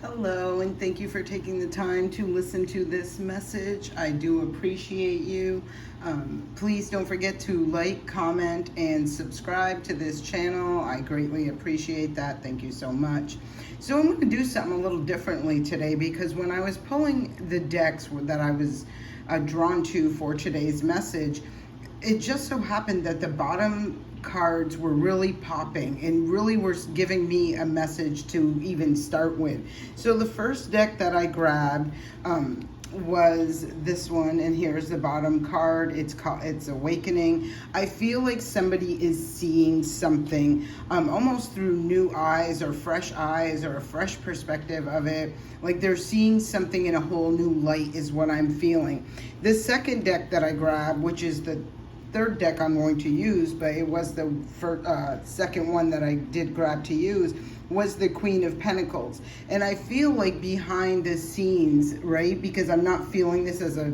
Hello, and thank you for taking the time to listen to this message. I do appreciate you. Please don't forget to like, comment, and subscribe to this channel. I greatly appreciate that. Thank you so much. So I'm going to do something a little differently today because when I was pulling the decks that I was drawn to for today's message, it just so happened that the bottom cards were really popping and really were giving me a message to even start with. So the first deck that I grabbed was this one, and here's the bottom card. It's Awakening. I feel like somebody is seeing something almost through new eyes or a fresh perspective of it. Like they're seeing something in a whole new light is what I'm feeling. The second deck that I grabbed, which is the third deck I'm going to use, but it was the second one that I did grab to use, was the Queen of Pentacles. And I feel like behind the scenes, right, because I'm not feeling this as a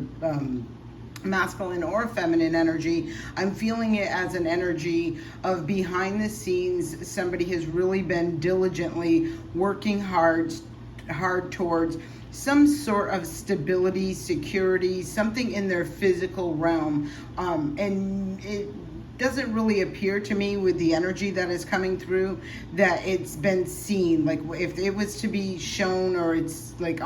masculine or feminine energy, I'm feeling it as an energy of behind the scenes. Somebody has really been diligently working hard towards some sort of stability, security, something in their physical realm. And it doesn't really appear to me with the energy that is coming through that it's been seen. Like if it was to be shown, or it's like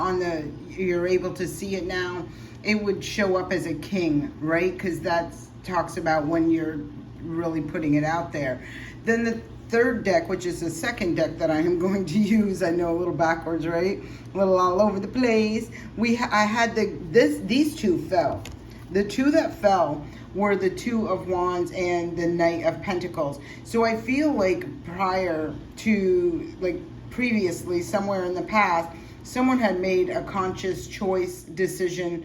you're able to see it now, it would show up as a king, right? Because that talks about when you're really putting it out there. Then the third deck, which is the second deck that I am going to use, I know a little backwards, right? A little all over the place. I had these two fell. The two that fell were the Two of Wands and the Knight of Pentacles. So I feel like previously, somewhere in the past, someone had made a conscious choice decision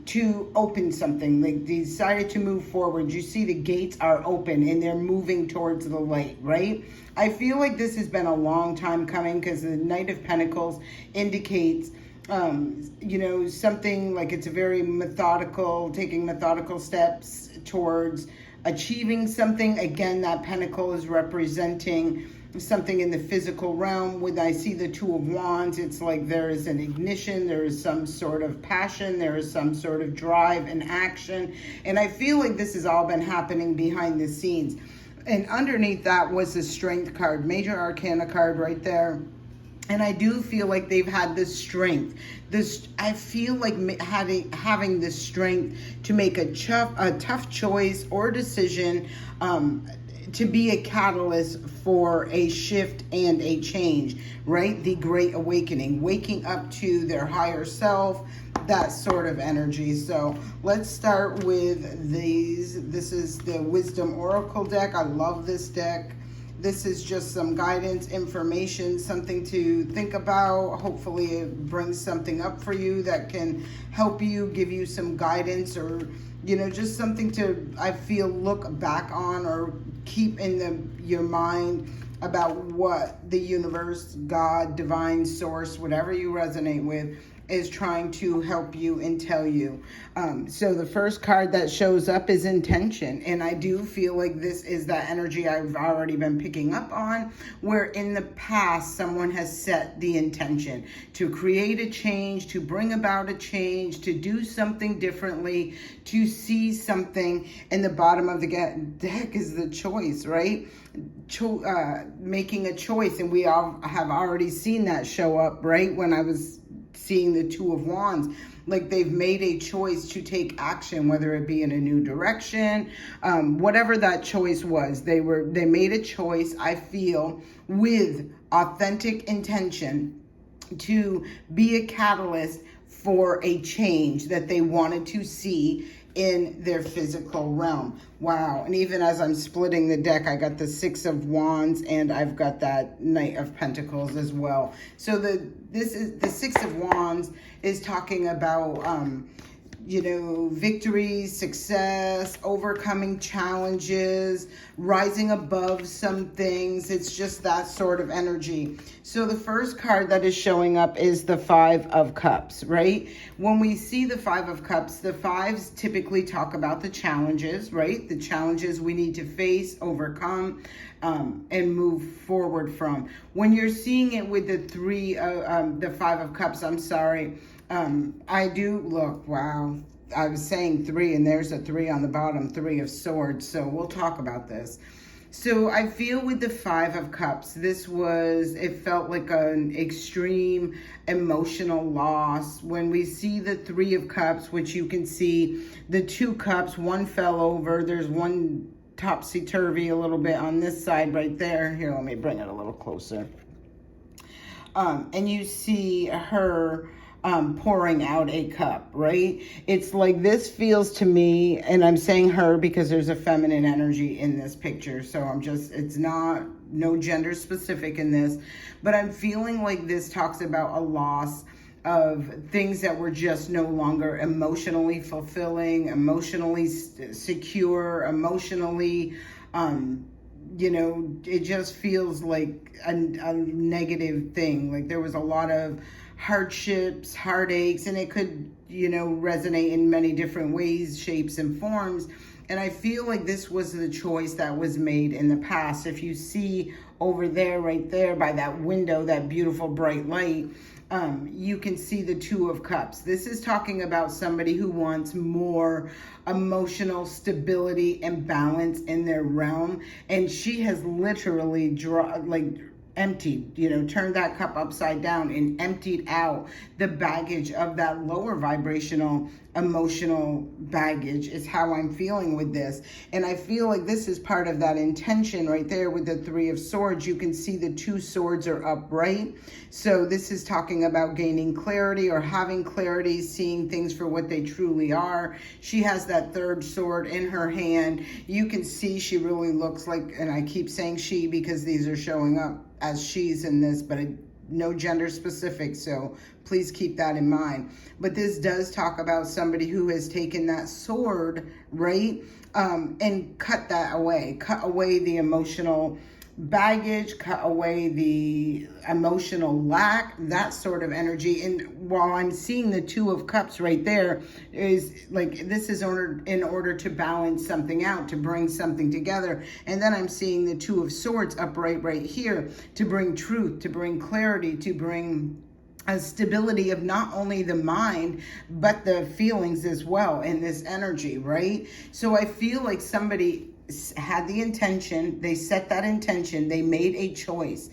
to open something. Like they decided to move forward. You see the gates are open and they're moving towards the light, right? I feel like this has been a long time coming because the Knight of Pentacles indicates something like it's a very taking methodical steps towards achieving something. Again, that pentacle is representing something in the physical realm. When I see the Two of Wands, it's like there is an ignition, there is some sort of passion, there is some sort of drive and action. And I feel like this has all been happening behind the scenes. And underneath that was the Strength card, Major Arcana card right there. And I do feel like they've had this strength. I feel like having this strength to make a tough choice or decision, to be a catalyst for a shift and a change, right? The Great Awakening, waking up to their higher self, that sort of energy. So let's start with these. This is the Wisdom Oracle deck. I love this deck. This is just some guidance, information, something to think about. Hopefully it brings something up for you that can help you, give you some guidance, or, just something to, I feel, look back on or keep in your mind about what the universe, God, divine source, whatever you resonate with, is trying to help you and tell you. So the first card that shows up is Intention. And I do feel like this is that energy I've already been picking up on, where in the past someone has set the intention to create a change, to bring about a change, to do something differently, to see something. And the bottom of the deck is the choice, right? Making a choice. And we all have already seen that show up, right? When I was seeing the Two of Wands, like they've made a choice to take action, whether it be in a new direction, whatever that choice was. They made a choice, I feel, with authentic intention to be a catalyst for a change that they wanted to see in their physical realm. Wow. And even as I'm splitting the deck, I got the Six of Wands and I've got that Knight of Pentacles as well. So the Six of Wands is talking about victories, success, overcoming challenges, rising above some things. It's just that sort of energy. So the first card that is showing up is the Five of Cups, right? When we see the Five of Cups, the fives typically talk about the challenges, right? The challenges we need to face, overcome, and move forward from. When you're seeing it with the Five of Cups, I do look, wow, I was saying three and there's a three on the bottom, Three of Swords. So we'll talk about this. So I feel with the Five of Cups, it felt like an extreme emotional loss. When we see the Three of Cups, which you can see the Two Cups, one fell over. There's one topsy-turvy a little bit on this side right there. Here, let me bring it a little closer. And you see her pouring out a cup, right? It's like this feels to me, and I'm saying her because there's a feminine energy in this picture. So it's no gender specific in this, but I'm feeling like this talks about a loss of things that were just no longer emotionally fulfilling, emotionally secure, emotionally, it just feels like a negative thing. Like there was a lot of hardships, heartaches, and it could, resonate in many different ways, shapes, and forms. And I feel like this was the choice that was made in the past. If you see over there, right there by that window, that beautiful bright light, you can see the Two of Cups. This is talking about somebody who wants more emotional stability and balance in their realm. And she has literally emptied, turned that cup upside down and emptied out the baggage of that lower vibrational emotional baggage is how I'm feeling with this. And I feel like this is part of that intention right there with the Three of Swords. You can see the two swords are upright. So this is talking about gaining clarity or having clarity, seeing things for what they truly are. She has that third sword in her hand. You can see she really looks like, and I keep saying she because these are showing up as she's in this, but no gender specific, so please keep that in mind. But this does talk about somebody who has taken that sword, right, and cut away the emotional baggage, cut away the emotional lack, that sort of energy. And while I'm seeing the Two of Cups right there, is like this is in order to balance something out, to bring something together. And then I'm seeing the Two of Swords upright right here to bring truth, to bring clarity, to bring a stability of not only the mind, but the feelings as well in this energy, right? So I feel like somebody had the intention, they set that intention, they made a choice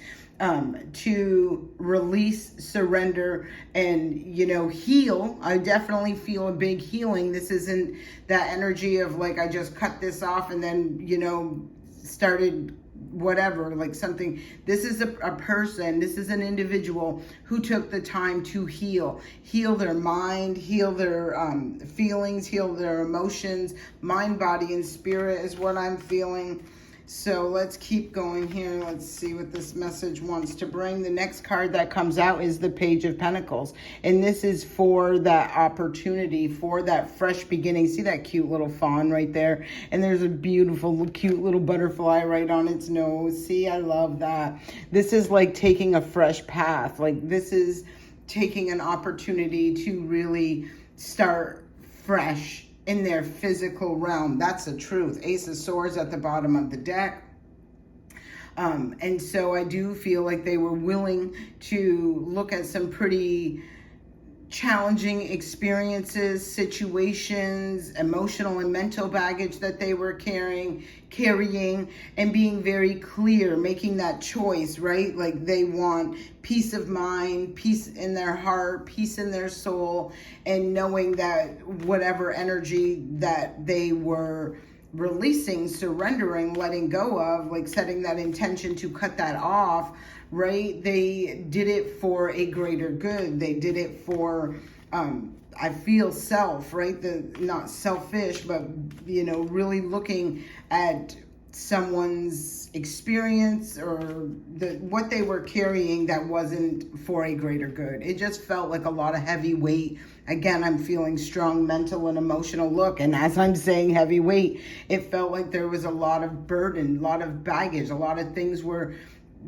to release, surrender, and heal. I definitely feel a big healing. This isn't that energy of like I just cut this off and then started whatever, like something. This is a person, this is an individual who took the time to heal their mind, heal their feelings, heal their emotions. Mind, body, and spirit is what I'm feeling. So let's keep going here. Let's see what this message wants to bring. The next card that comes out is the Page of Pentacles. And this is for that opportunity, for that fresh beginning. See that cute little fawn right there? And there's a beautiful, cute little butterfly right on its nose. See, I love that. This is like taking a fresh path. Like this is taking an opportunity to really start fresh in their physical realm. That's the truth. Ace of Swords at the bottom of the deck. And so I do feel like they were willing to look at some pretty challenging experiences, situations, emotional and mental baggage that they were carrying, and being very clear, making that choice, right? Like they want peace of mind, peace in their heart, peace in their soul, and knowing that whatever energy that they were releasing, surrendering, letting go of, like setting that intention to cut that off, right? They did it for a greater good. They did it for, I feel self, right? Not selfish, but, really looking at someone's experience or what they were carrying that wasn't for a greater good. It just felt like a lot of heavy weight Again, I'm feeling strong mental and emotional look. And as I'm saying heavyweight, it felt like there was a lot of burden, a lot of baggage, a lot of things were,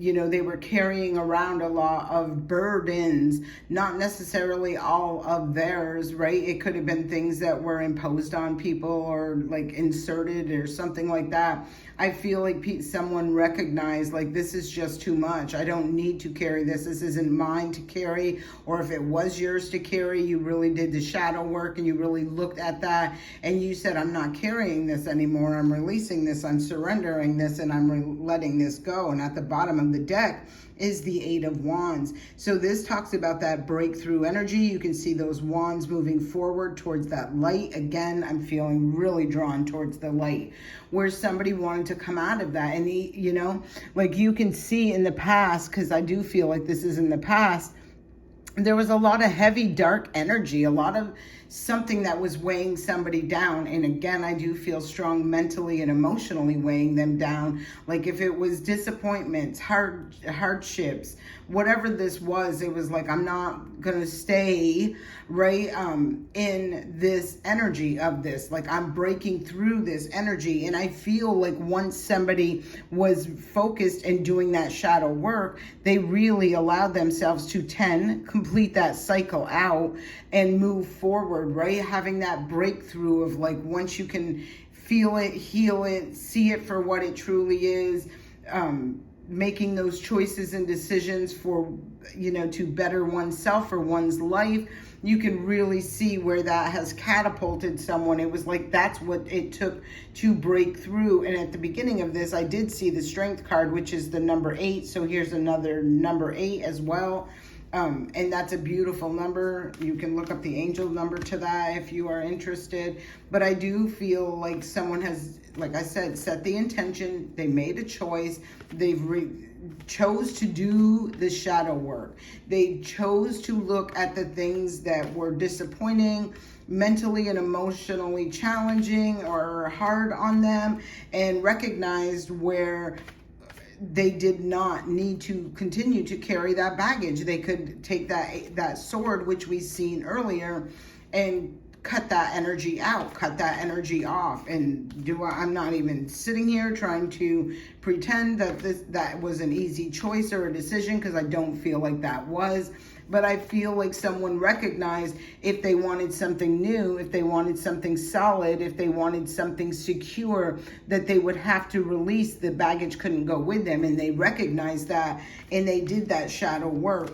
they were carrying around a lot of burdens, not necessarily all of theirs, right? It could have been things that were imposed on people or like inserted or something like that. I feel like someone recognized, like, this is just too much. I don't need to carry this. This isn't mine to carry. Or if it was yours to carry, you really did the shadow work and you really looked at that and you said, I'm not carrying this anymore. I'm releasing this. I'm surrendering this, and I'm letting this go. And at the bottom of the deck is the Eight of Wands. So this talks about that breakthrough energy. You can see those wands moving forward towards that light. Again, I'm feeling really drawn towards the light, where somebody wanted to come out of that. And like you can see in the past, because I do feel like this is in the past, there was a lot of heavy, dark energy, a lot of something that was weighing somebody down. And again, I do feel strong mentally and emotionally weighing them down. Like if it was disappointments, hardships, whatever this was, it was like, I'm not going to stay right in this energy of this. Like I'm breaking through this energy. And I feel like once somebody was focused in doing that shadow work, they really allowed themselves to complete that cycle out and move forward, right? Having that breakthrough of like, once you can feel it, heal it, see it for what it truly is, making those choices and decisions for, to better oneself or one's life, you can really see where that has catapulted someone. It was like, that's what it took to break through. And at the beginning of this, I did see the Strength card, which is the number 8. So here's another number 8 as well. And that's a beautiful number. You can look up the angel number to that if you are interested. But I do feel like someone has, like I said, set the intention. They made a choice. They've chose to do the shadow work. They chose to look at the things that were disappointing, mentally and emotionally challenging or hard on them, and recognized where they did not need to continue to carry that baggage. They could take that sword, which we've seen earlier, and cut that energy out, cut that energy off. And I'm not even sitting here trying to pretend that that was an easy choice or a decision, because I don't feel like that was. But I feel like someone recognized if they wanted something new, if they wanted something solid, if they wanted something secure, that they would have to release. The baggage couldn't go with them. And they recognized that, and they did that shadow work.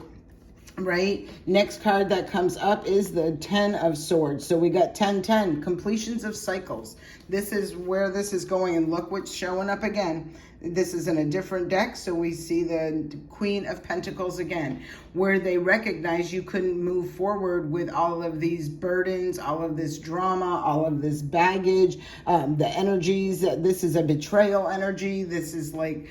Right? Next card that comes up is the 10 of Swords. So we got 10, completions of cycles. This is where this is going, and look what's showing up again. This is in a different deck, so we see the Queen of Pentacles again, where they recognize you couldn't move forward with all of these burdens, all of this drama, all of this baggage, the energies. This is a betrayal energy. This is like,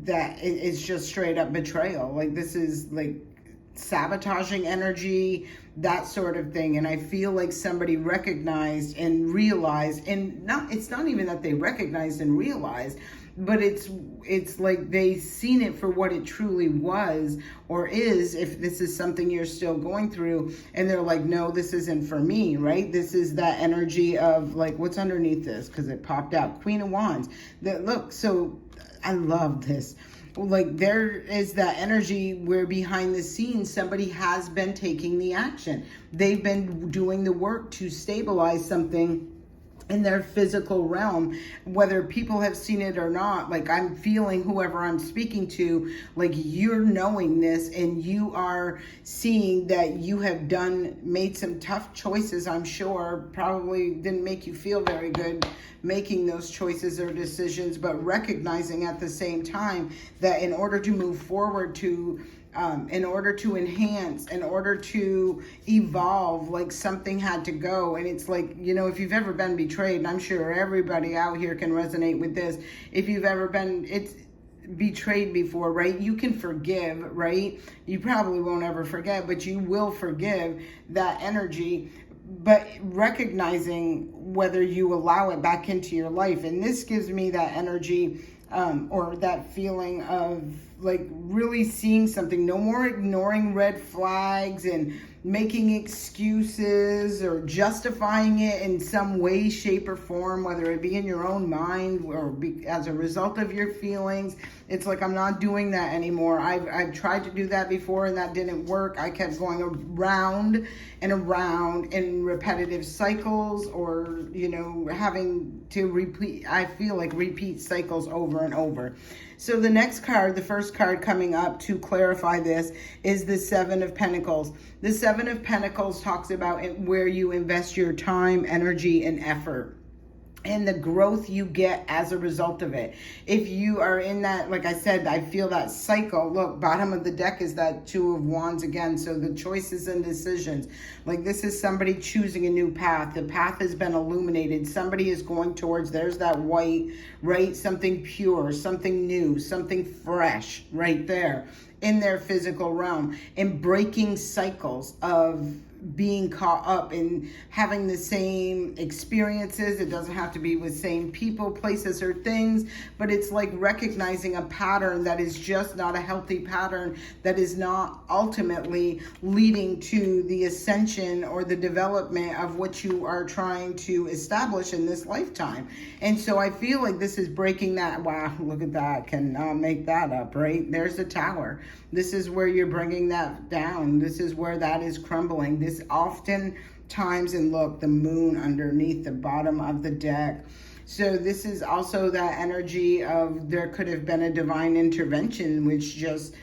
that it's just straight up betrayal. Like this is like sabotaging energy, that sort of thing. And I feel like somebody recognized and realized, and it's not even that they recognized and realized, but it's like they seen it for what it truly was or is, if this is something you're still going through, and they're like, no, this isn't for me, right? This is that energy of like, what's underneath this? Because it popped out, Queen of Wands. Look, so I love this. Like there is that energy where behind the scenes, somebody has been taking the action. They've been doing the work to stabilize something in their physical realm, whether people have seen it or not. Like I'm feeling whoever I'm speaking to, like you're knowing this and you are seeing that you have made some tough choices. I'm sure probably didn't make you feel very good making those choices or decisions, but recognizing at the same time that in order to move forward, in order to enhance, in order to evolve, like something had to go. And it's like, if you've ever been betrayed, and I'm sure everybody out here can resonate with this, if you've ever been betrayed before, right? You can forgive, right? You probably won't ever forget, but you will forgive that energy. But recognizing whether you allow it back into your life. And this gives me that energy or that feeling of like really seeing something. No more ignoring red flags and making excuses or justifying it in some way, shape, or form, whether it be in your own mind or as a result of your feelings. It's like, I'm not doing that anymore. I've tried to do that before and that didn't work. I kept going around and around in repetitive cycles, or, having to repeat, I feel like repeat cycles over and over. So the next card, the first card coming up to clarify this, is the Seven of Pentacles. The Seven of Pentacles talks about where you invest your time, energy, and effort, and the growth you get as a result of it. If you are in that, like I said, I feel that cycle. Look, bottom of the deck is that Two of Wands again. So the choices and decisions. Like, this is somebody choosing a new path. The path has been illuminated. Somebody is going towards, there's that white, right? Something pure, something new, something fresh right there in their physical realm, and breaking cycles of being caught up in having the same experiences. It doesn't have to be with same people, places, or things, but it's like recognizing a pattern that is just not a healthy pattern, that is not ultimately leading to the ascension or the development of what you are trying to establish in this lifetime. And so I feel like this is breaking that. Wow, look at that. Cannot make that up, right? There's the Tower. This is where you're bringing that down. This is where that is crumbling. This often times, and look, the Moon underneath the bottom of the deck. So this is also that energy of there could have been a divine intervention which just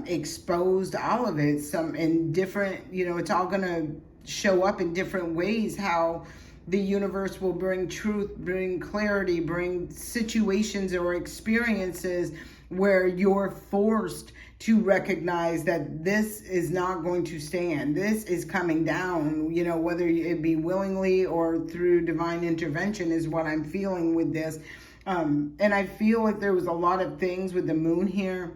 exposed all of it. Some in different, it's all going to show up in different ways, how the universe will bring truth, bring clarity, bring situations or experiences where you're forced to recognize that this is not going to stand. This is coming down, whether it be willingly or through divine intervention, is what I'm feeling with this. And I feel like there was a lot of things with the Moon here.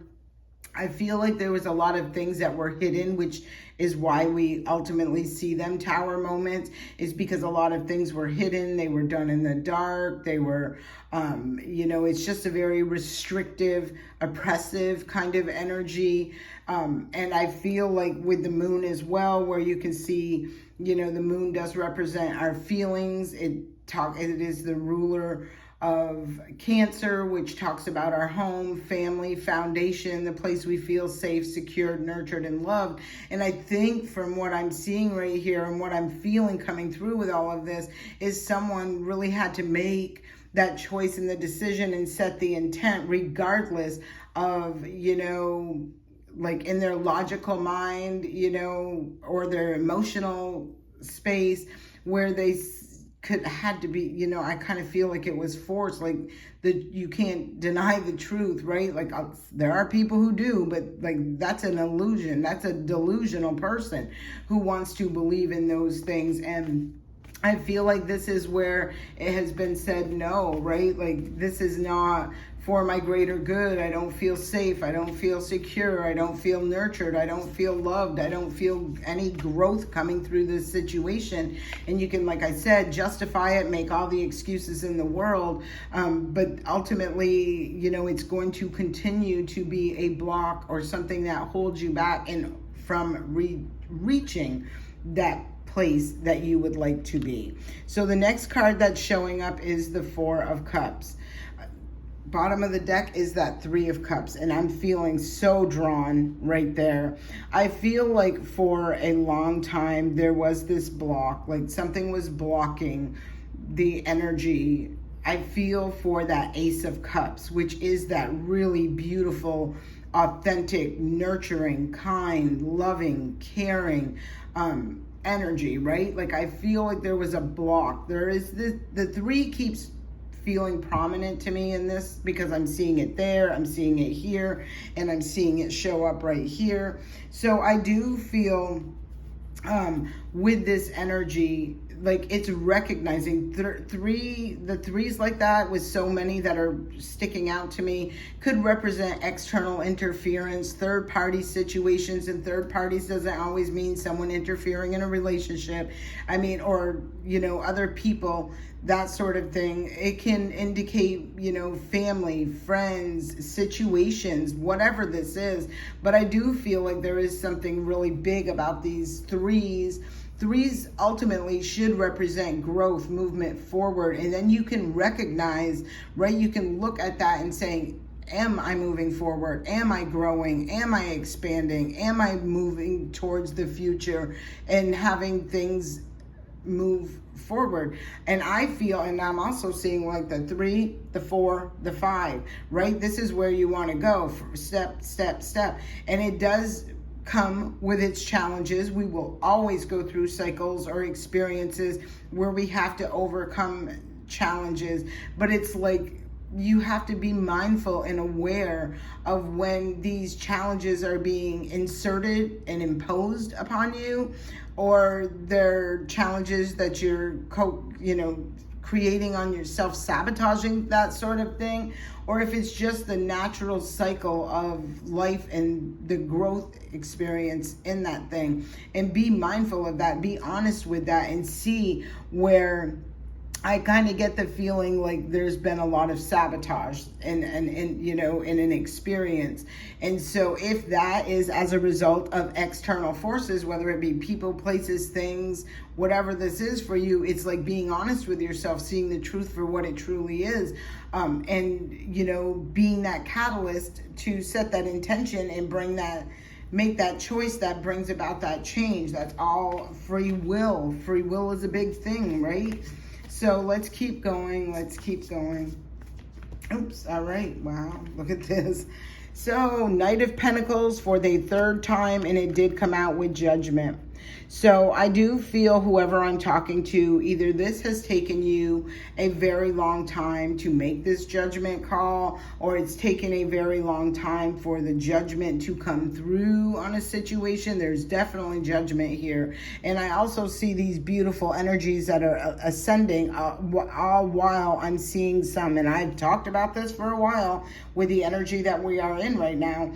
I feel like there was a lot of things that were hidden, which is why we ultimately see them Tower moments, is because a lot of things were hidden. They were done in the dark. They were, it's just a very restrictive, oppressive kind of energy. And I feel like with the Moon as well, where you can see, the Moon does represent our feelings. It is the ruler of Cancer, which talks about our home, family, foundation, the place we feel safe, secured, nurtured, and loved. And I think from what I'm seeing right here and what I'm feeling coming through with all of this is someone really had to make that choice and the decision and set the intent, regardless of, like in their logical mind, or their emotional space, where they had to be, I kind of feel like it was forced. Like, you can't deny the truth, right? Like, there are people who do, but like, that's an illusion. That's a delusional person who wants to believe in those things. And I feel like this is where it has been said no, right? Like, this is not for my greater good. I don't feel safe. I don't feel secure. I don't feel nurtured. I don't feel loved. I don't feel any growth coming through this situation. And you can, like I said, justify it, make all the excuses in the world. But ultimately, it's going to continue to be a block or something that holds you back and from reaching that place that you would like to be. So the next card that's showing up is the Four of Cups. Bottom of the deck is that Three of Cups, and I'm feeling so drawn right there. I feel like for a long time there was this block, like something was blocking the energy. I feel for that Ace of Cups, which is that really beautiful, authentic, nurturing, kind, loving, caring energy, right? Like, I feel like there was a block. There is the three keeps feeling prominent to me in this, because I'm seeing it there, I'm seeing it here, and I'm seeing it show up right here. So I do feel with this energy, like it's recognizing the threes like that, with so many that are sticking out to me, could represent external interference, third party situations. And third parties doesn't always mean someone interfering in a relationship. I mean, or, you know, other people, that sort of thing. It can indicate, you know, family, friends, situations, whatever this is. But I do feel like there is something really big about these threes. Threes ultimately should represent growth, movement forward. And then you can recognize, right? You can look at that and say, am I moving forward? Am I growing? Am I expanding? Am I moving towards the future and having things move forward? And I feel, and I'm also seeing like the 3, the 4, the 5, right? This is where you want to go, step, step, step. And it does come with its challenges. We will always go through cycles or experiences where we have to overcome challenges, but it's like you have to be mindful and aware of when these challenges are being inserted and imposed upon you, or they're challenges that you're creating on yourself, sabotaging that sort of thing, or if it's just the natural cycle of life and the growth experience in that thing. And be mindful of that, be honest with that, and see where I kind of get the feeling like there's been a lot of sabotage and you know, in an experience. And so if that is as a result of external forces, whether it be people, places, things, whatever this is for you, it's like being honest with yourself, seeing the truth for what it truly is. And, you know, being that catalyst to set that intention and make that choice that brings about that change. That's all free will. Free will is a big thing, right? So let's keep going. Oops. All right. Wow. Look at this. So Knight of Pentacles for the third time, and it did come out with Judgment. So I do feel whoever I'm talking to, either this has taken you a very long time to make this judgment call, or it's taken a very long time for the judgment to come through on a situation. There's definitely judgment here. And I also see these beautiful energies that are ascending all while I'm seeing some, and I've talked about this for a while with the energy that we are in right now.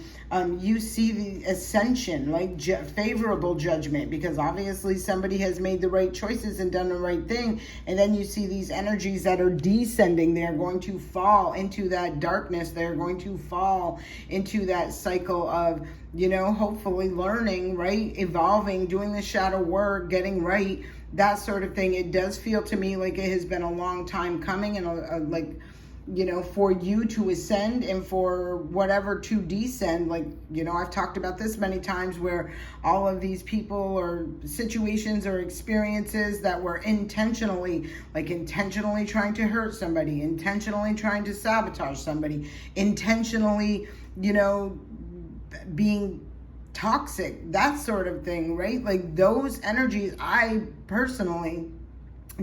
You see the ascension, like favorable judgment, because obviously somebody has made the right choices and done the right thing. And then you see these energies that are descending. They're going to fall into that darkness. They're going to fall into that cycle of, you know, hopefully learning, right? Evolving, doing the shadow work, getting right, that sort of thing. It does feel to me like it has been a long time coming, and like, you know, for you to ascend and for whatever to descend. Like, you know, I've talked about this many times, where all of these people or situations or experiences that were intentionally trying to hurt somebody, intentionally trying to sabotage somebody, intentionally, you know, being toxic, that sort of thing, right? Like those energies, I personally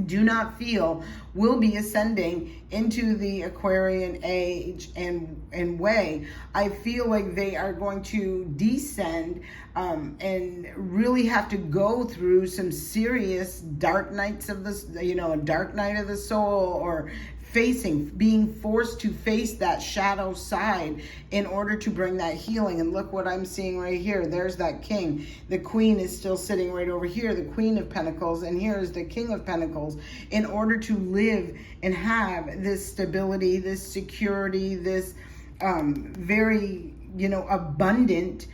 do not feel will be ascending into the Aquarian age and way. I feel like they are going to descend and really have to go through some serious dark nights of this, you know, a dark night of the soul, or being forced to face that shadow side in order to bring that healing. And look what I'm seeing right here. There's that king. The queen is still sitting right over here, the Queen of Pentacles, and here is the King of Pentacles. In order to live and have this stability, this security, this very, you know, abundant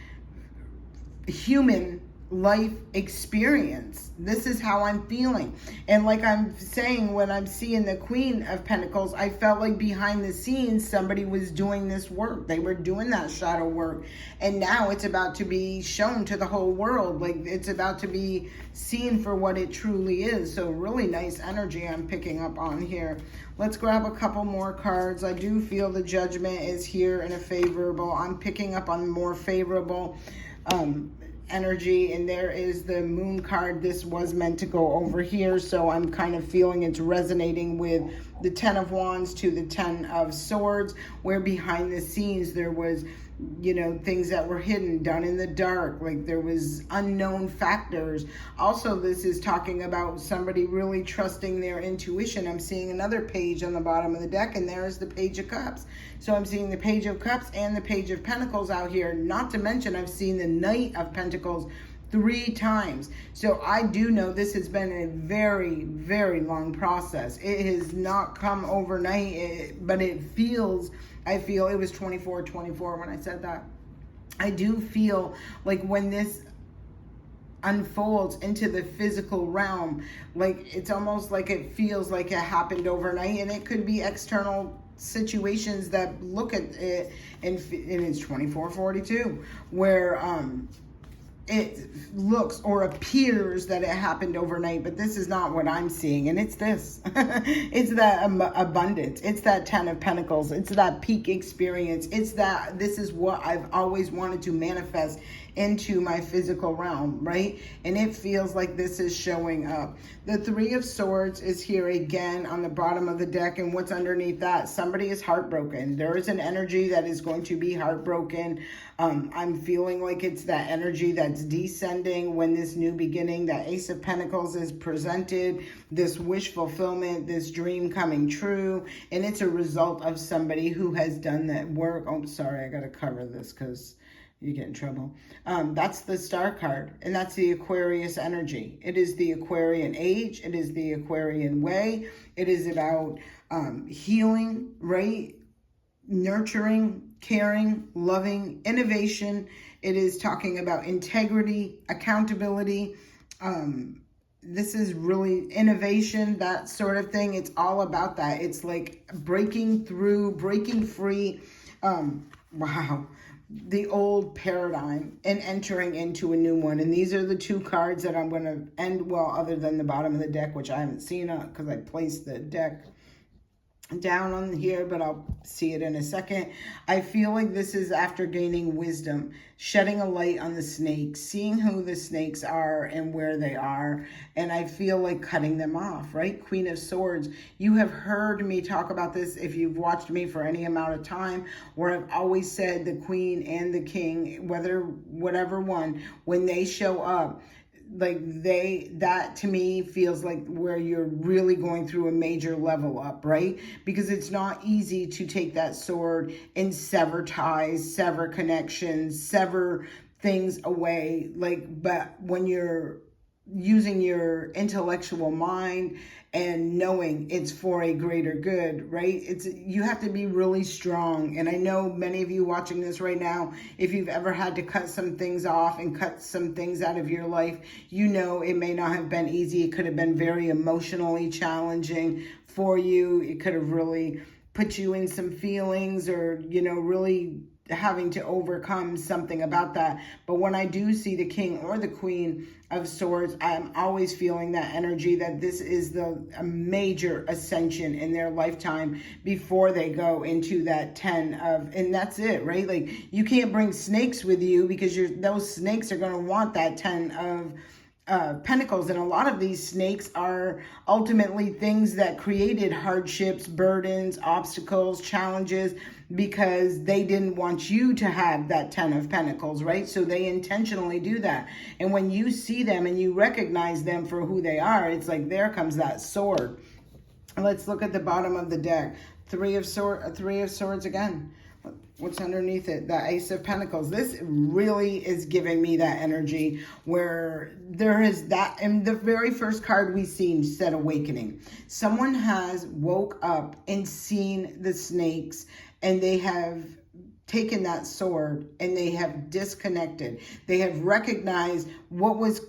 human life experience. This is how I'm feeling. And like I'm saying, when I'm seeing the Queen of Pentacles, I felt like behind the scenes somebody was doing this work. They were doing that shadow work, and now it's about to be shown to the whole world. Like it's about to be seen for what it truly is. So really nice energy I'm picking up on here. Let's grab a couple more cards. I do feel the Judgment is here in a favorable. I'm picking up on more favorable energy, and there is the Moon card. This was meant to go over here, so I'm kind of feeling it's resonating with the Ten of Wands to the Ten of Swords, where behind the scenes there was, things that were hidden, done in the dark, like there was unknown factors. Also, this is talking about somebody really trusting their intuition. I'm seeing another page on the bottom of the deck, and there is the Page of Cups. So I'm seeing the Page of Cups and the Page of Pentacles out here. Not to mention, I've seen the Knight of Pentacles 3 times. So I do know this has been a very, very long process. It has not come overnight, but I feel it was 24/24 when I said that. I do feel like when this unfolds into the physical realm, like it's almost like it feels like it happened overnight, and it could be external situations that look at it, and it's 24/42 where it looks or appears that it happened overnight, but this is not what I'm seeing. And it's this. It's that abundance. It's that 10 of Pentacles. It's that peak experience. It's that this is what I've always wanted to manifest into my physical realm, right? And it feels like this is showing up. The 3 of Swords is here again on the bottom of the deck, and what's underneath that? Somebody is heartbroken. There is an energy that is going to be heartbroken. I'm feeling like it's that energy that's descending when this new beginning, that Ace of Pentacles is presented, this wish fulfillment, this dream coming true, and it's a result of somebody who has done that work. Oh, sorry, I got to cover this because you get in trouble. That's the Star card, and that's the Aquarius energy. It is the Aquarian age. It is the Aquarian way. It is about healing, right? Nurturing, caring, loving, innovation. It is talking about integrity, accountability. This is really innovation, that sort of thing. It's all about that. It's like breaking through, breaking free. Wow. The old paradigm and entering into a new one. And these are the 2 cards that I'm going to end, well, other than the bottom of the deck, which I haven't seen because I placed the deck down on here, but I'll see it in a second. I feel like this is after gaining wisdom, shedding a light on the snakes, seeing who the snakes are and where they are, and I feel like cutting them off, right? Queen of Swords. You have heard me talk about this if you've watched me for any amount of time, where I've always said the Queen and the King, whatever one, when they show up, like that to me feels like where you're really going through a major level up, right? Because it's not easy to take that sword and sever ties, sever connections, sever things away. But when you're using your intellectual mind and knowing it's for a greater good, right? You have to be really strong. And I know many of you watching this right now, if you've ever had to cut some things off and cut some things out of your life, you know it may not have been easy. It could have been very emotionally challenging for you. It could have really put you in some feelings, or, really having to overcome something about that. But when I do see the King or the Queen of Swords, I'm always feeling that energy that this is a major ascension in their lifetime before they go into that 10 of, and that's it, right? Like, you can't bring snakes with you because those snakes are going to want that 10 of Pentacles, and a lot of these snakes are ultimately things that created hardships, burdens, obstacles, challenges, because they didn't want you to have that 10 of Pentacles, right? So they intentionally do that. And when you see them and you recognize them for who they are, it's like there comes that sword. Let's look at the bottom of the deck. 3 of Swords again. What's underneath it? The Ace of Pentacles. This really is giving me that energy where there is that. And the very first card we seen said awakening. Someone has woke up and seen the snakes, and they have taken that sword and they have disconnected. They have recognized what was,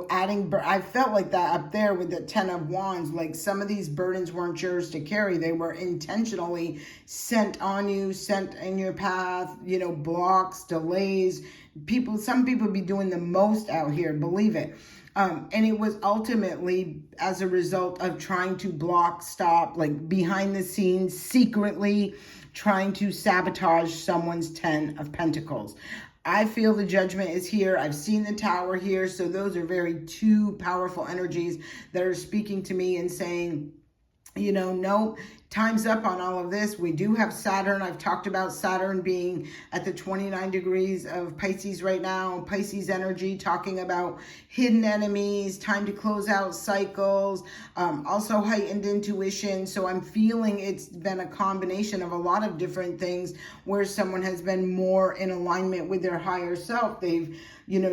adding. I felt like that up there with the 10 of Wands. Like, some of these burdens weren't yours to carry. They were intentionally sent on you, sent in your path, blocks, delays. Some people be doing the most out here, believe it. And it was ultimately as a result of trying to block, stop, like behind the scenes, secretly trying to sabotage someone's 10 of Pentacles. I feel the Judgment is here. I've seen the Tower here. So those are very 2 powerful energies that are speaking to me and saying, no, time's up on all of this. We do have Saturn. I've talked about Saturn being at the 29 degrees of Pisces right now. Pisces energy, talking about hidden enemies, time to close out cycles, also heightened intuition. So I'm feeling it's been a combination of a lot of different things where someone has been more in alignment with their higher self. They've,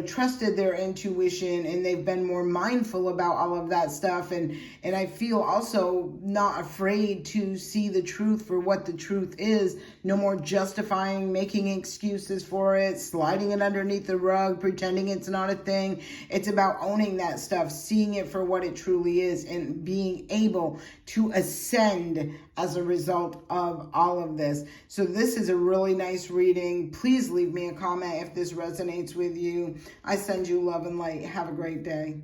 trusted their intuition, and they've been more mindful about all of that stuff. And I feel also not afraid to see the truth for what the truth is. No more justifying, making excuses for it, sliding it underneath the rug, pretending it's not a thing. It's about owning that stuff, seeing it for what it truly is, and being able to ascend as a result of all of this. So this is a really nice reading. Please leave me a comment if this resonates with you. I send you love and light. Have a great day.